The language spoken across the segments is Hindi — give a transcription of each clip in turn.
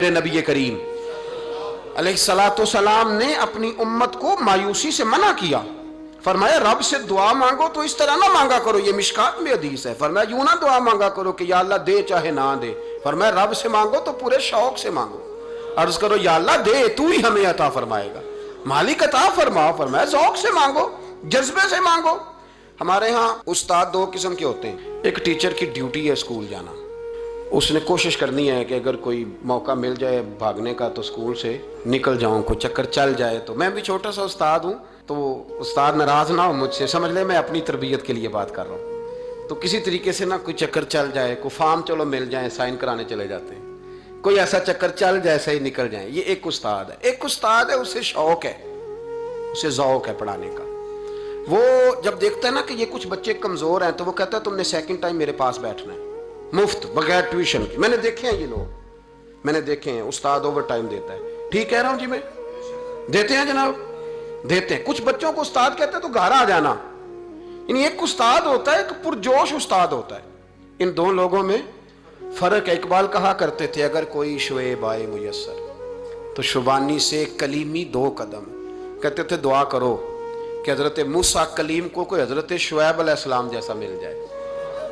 नबी करीम अलैहिस्सलाम ने अपनी उम्मत को मायूसी से मना किया। फरमाया रब से दुआ मांगो तो इस तरह ना मांगा करो, ये मिशकात में हदीस है। फरमाया यूं ना दुआ मांगा करो कि या अल्लाह दे चाहे ना दे। फरमाया रब से मांगो तो पूरे शौक से मांगो, अर्ज करो या अल्लाह दे, तू ही हमें अता फरमाएगा, मालिक अता फरमाओ। फरमाया शौक से मांगो, जज्बे से मांगो। हमारे यहाँ उस्ताद दो किस्म के होते हैं। एक टीचर की ड्यूटी है स्कूल जाना, उसने कोशिश करनी है कि अगर कोई मौका मिल जाए भागने का तो स्कूल से निकल जाऊं, कोई चक्कर चल जाए। तो मैं भी छोटा सा उस्ताद हूं, तो उस्ताद नाराज ना हो मुझसे, समझ ले मैं अपनी तरबियत के लिए बात कर रहा हूं। तो किसी तरीके से ना कोई चक्कर चल जाए, कोई फार्म चलो मिल जाए, साइन कराने चले जाते हैं, कोई ऐसा चक्कर चल जाए सही निकल जाए। ये एक उस्ताद है। एक उस्ताद है उसे शौक है, उसे ज़ौक़ है पढ़ाने का। वो जब देखता है ना कि ये कुछ बच्चे कमज़ोर हैं तो वो कहता है तुमने सेकंड टाइम मेरे पास बैठना है, मुफ्त बगैर ट्यूशन के। मैंने देखे हैं ये लोग, मैंने देखे हैं। उस्ताद ओवर टाइम देता है, ठीक कह रहा हूं जी मैं, देते हैं जनाब, देते हैं। कुछ बच्चों को उस्ताद कहते हैं तो घर आ जाना। यानी एक उस्ताद होता है, एक पुरजोश उस्ताद होता है। इन दो लोगों में फर्क है। इकबाल कहा करते थे अगर कोई शुएब आए मुयस्सर तो शुबानी से कलीमी दो कदम। कहते थे दुआ करो कि हजरत मूसा कलीम को कोई हजरत शुएब अलैहिस्सलाम जैसा मिल जाए,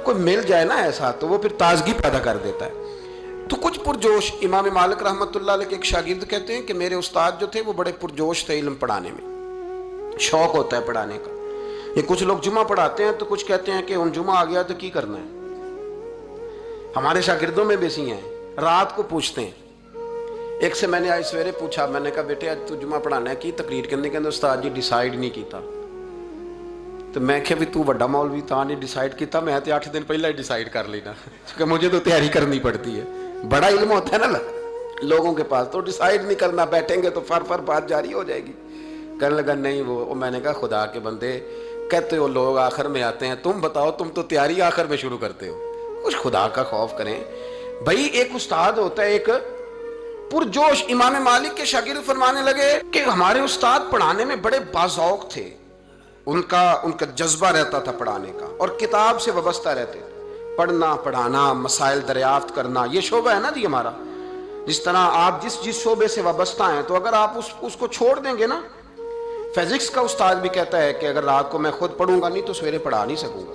कोई मिल जाए ना ऐसा, तो वो फिर ताजगी पैदा कर देता है। तो कुछ पुरजोश इमाम मालिक रहमतुल्लाह अलैह के एक शागिर्द कहते हैं कि मेरे उस्ताद जो थे वो बड़े पुरजोश थे इल्म पढ़ाने में, शौक होता है पढ़ाने का। ये कुछ लोग जुमा पढ़ाते हैं तो कुछ कहते हैं कि उन जुमा आ गया तो की करना है। हमारे शागिर्दों में बेसी हैं, रात को पूछते हैं। एक से मैंने आज सवेरे पूछा, मैंने कहा बेटे आज तू जुमा पढ़ाना है की तकरीर करने के उस्ताद जी डिसाइड नहीं किया। तो मैं क्या भी तू वड्डा मौलवी था नहीं डिसाइड किया, मैं तो 8 दिन पहले ही डिसाइड कर लेना क्योंकि मुझे तो तैयारी करनी पड़ती है। बड़ा इल्म होता है ना लोगों के पास, तो डिसाइड नहीं करना, बैठेंगे तो फर बात जारी हो जाएगी। कहने लगा नहीं वो मैंने कहा खुदा के बंदे कहते हो लोग आखिर में आते हैं, तुम बताओ तुम तो तैयारी आखिर में शुरू करते हो, कुछ खुदा का खौफ करें भाई। एक उस्ताद होता है एक पुरजोश। इमाम मालिक के शागिर्द फरमाने लगे कि हमारे उस्ताद पढ़ाने में बड़े बाज़ौक़ थे, उनका जज्बा रहता था पढ़ाने का और किताब से वाबस्ता रहते थे। पढ़ना पढ़ाना मसाइल दरियाफ्त करना ये शोबा है ना जी हमारा। जिस तरह आप जिस शोबे से वाबस्ता हैं तो अगर आप उसको छोड़ देंगे ना, फिजिक्स का उस्ताद भी कहता है कि अगर रात को मैं खुद पढ़ूंगा नहीं तो सवेरे पढ़ा नहीं सकूंगा।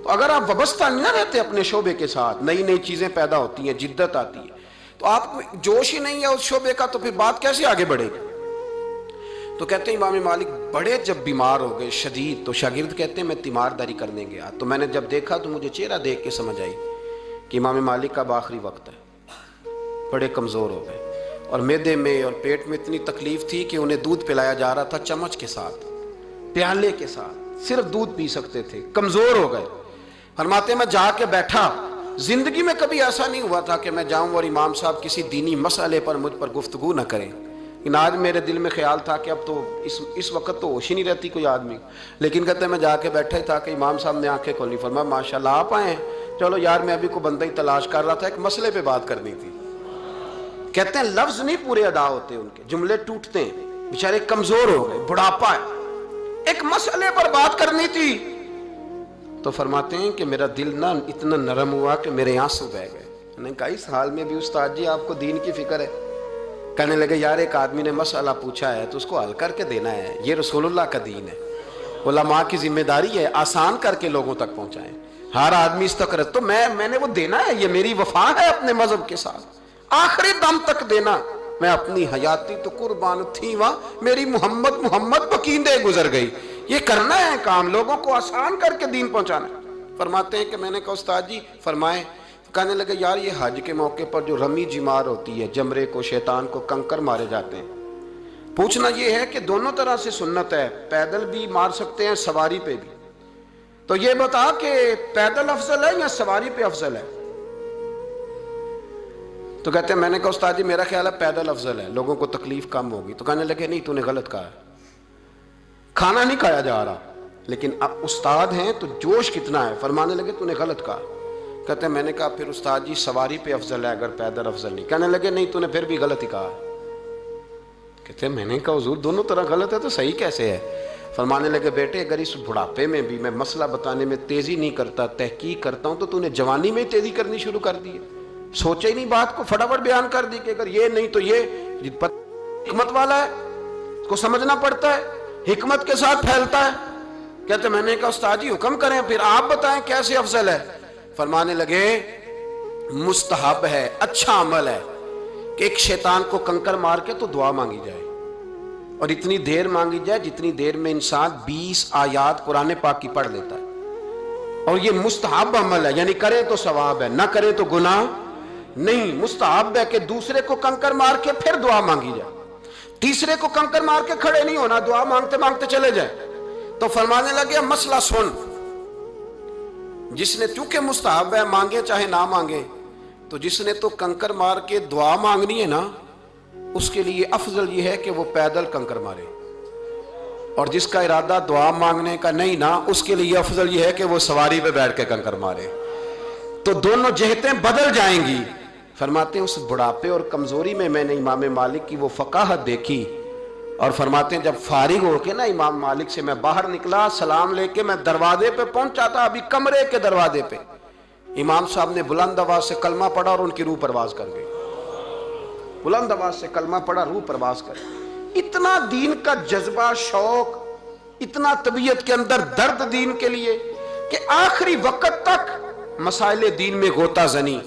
तो अगर आप वाबस्ता नहीं ना रहते अपने शोबे के साथ, नई नई चीजें पैदा होती हैं, जिद्दत आती है, तो आपको जोश ही नहीं है उस शोबे का, तो फिर बात कैसे आगे बढ़ेगी। तो कहते हैं इमाम मालिक बड़े जब बीमार हो गए शदीद, तो शागिर्द कहते हैं मैं तीमारदारी करने गया, तो मैंने जब देखा तो मुझे चेहरा देख के समझ आई कि इमाम मालिक का आखिरी वक्त है, बड़े कमज़ोर हो गए और मैदे में और पेट में इतनी तकलीफ थी कि उन्हें दूध पिलाया जा रहा था चम्मच के साथ, प्याले के साथ, सिर्फ दूध पी सकते थे, कमज़ोर हो गए। फरमाते मैं जाके बैठा, जिंदगी में कभी ऐसा नहीं हुआ था कि मैं जाऊं और इमाम साहब किसी दीनी मसले पर मुझ पर गुफ्तगू न करें। लेकिन आज मेरे दिल में ख्याल था कि अब तो इस वक्त तो होश ही नहीं रहती कोई आदमी। लेकिन कहते मैं जाके बैठा ही था कि इमाम साहब ने आंखें खोली, फरमाया माशाल्लाह आप आए, चलो यार मैं अभी को बंदा ही तलाश कर रहा था, एक मसले पे बात करनी थी। कहते हैं लफ्ज नहीं पूरे अदा होते उनके, जुमले टूटते हैं, बेचारे कमजोर हो गए, बुढ़ापा है, एक मसले पर बात करनी थी। तो फरमाते हैं कि मेरा दिल ना इतना नरम हुआ कि मेरे आंसू बह गए। मैंने कहा इस हाल में भी उस्ताद जी आपको दीन की फिक्र है। कहने लगे यार एक आदमी ने मसला पूछा है तो उसको हल करके देना है, ये रसूलुल्लाह का दीन है, उलमा की जिम्मेदारी है आसान करके लोगों तक पहुंचाएं, हर आदमी इस तक। तो मैंने वो देना है, ये मेरी वफा है अपने मजहब के साथ, आखिरी दम तक देना। मैं अपनी हयाती तो कुर्बान थी वहाँ, मेरी मोहम्मद बकींदे गुजर गई। ये करना है काम, लोगों को आसान करके दीन पहुंचाना। फरमाते हैं कि मैंने कहा उस्ताद जी फरमाए। कहने लगे यार ये हज के मौके पर जो रमी जिमार होती है, जमरे को शैतान को कंकर मारे जाते हैं, पूछना ये है कि दोनों तरह से सुन्नत है, पैदल भी मार सकते हैं सवारी पे भी, तो ये बता कि पैदल अफजल है या सवारी पे अफजल है। तो कहते हैं मैंने कहा उस्ताद जी मेरा ख्याल है पैदल अफजल है, लोगों को तकलीफ कम होगी। तो कहने लगे नहीं तूने गलत कहा, खाना नहीं खाया जा रहा, लेकिन अब उस्ताद हैं तो जोश कितना है। फरमाने लगे तूने गलत कहा। कहते हैं मैंने कहा फिर उस्ताद जी सवारी पे अफजल है अगर पैदल अफजल नहीं। कहने लगे नहीं तूने फिर भी गलत ही कहा। कहते हैं मैंने कहा हुजूर दोनों तरह गलत है तो सही कैसे है। फरमाने लगे बेटे अगर इस बुढ़ापे में भी मैं मसला बताने में तेजी नहीं करता, तहकीक करता हूं, तो तूने जवानी में तेजी करनी शुरू कर दी है। सोचे ही नहीं बात को, फटाफट बयान कर दी कि अगर ये नहीं तो ये। हिकमत वाला है, उसको समझना पड़ता है, हिकमत के साथ फैलता है। कहते मैंने कहा उस्ताद जी हुक्म करें, फिर आप बताएं कैसे अफजल है। फरमाने लगे मुस्तहब है, अच्छा अमल है कि एक शैतान को कंकर मार के तो दुआ मांगी जाए, और इतनी देर मांगी जाए जितनी देर में इंसान 20 आयात कुरान पाक की पढ़ लेता है। और ये मुस्तहब अमल है, यानी करे तो सवाब है, ना करे तो गुनाह नहीं। मुस्तहब है कि दूसरे को कंकर मार के फिर दुआ मांगी जाए, तीसरे को कंकर मार के खड़े नहीं होना, दुआ मांगते मांगते चले जाए। तो फरमाने लगे मसला सुन, जिसने, चूंकि मुस्तहब है मांगे चाहे ना मांगे, तो जिसने तो कंकर मार के दुआ मांगनी है ना, उसके लिए अफजल यह है कि वो पैदल कंकर मारे, और जिसका इरादा दुआ मांगने का नहीं ना, उसके लिए अफजल यह है कि वो सवारी पे बैठ के कंकर मारे। तो दोनों जहतें बदल जाएंगी। फरमाते हैं उस बुढ़ापे और कमजोरी में मैंने इमाम मालिक की वो फकाहत देखी, और फरमाते हैं जब फारिग होके ना इमाम मालिक से मैं बाहर निकला, सलाम लेके मैं दरवाजे पे पहुंचा था, अभी कमरे के दरवाजे पे इमाम साहब ने बुलंद आवाज से कलमा पढ़ा और उनकी रूह परवाज कर गई। बुलंद आवाज से कलमा पढ़ा, रूह परवाज कर गई। इतना दीन का जज्बा, शौक, इतना तबीयत के अंदर दर्द दीन के लिए कि आखिरी वक्त तक मसाइले दीन में गोता जनी।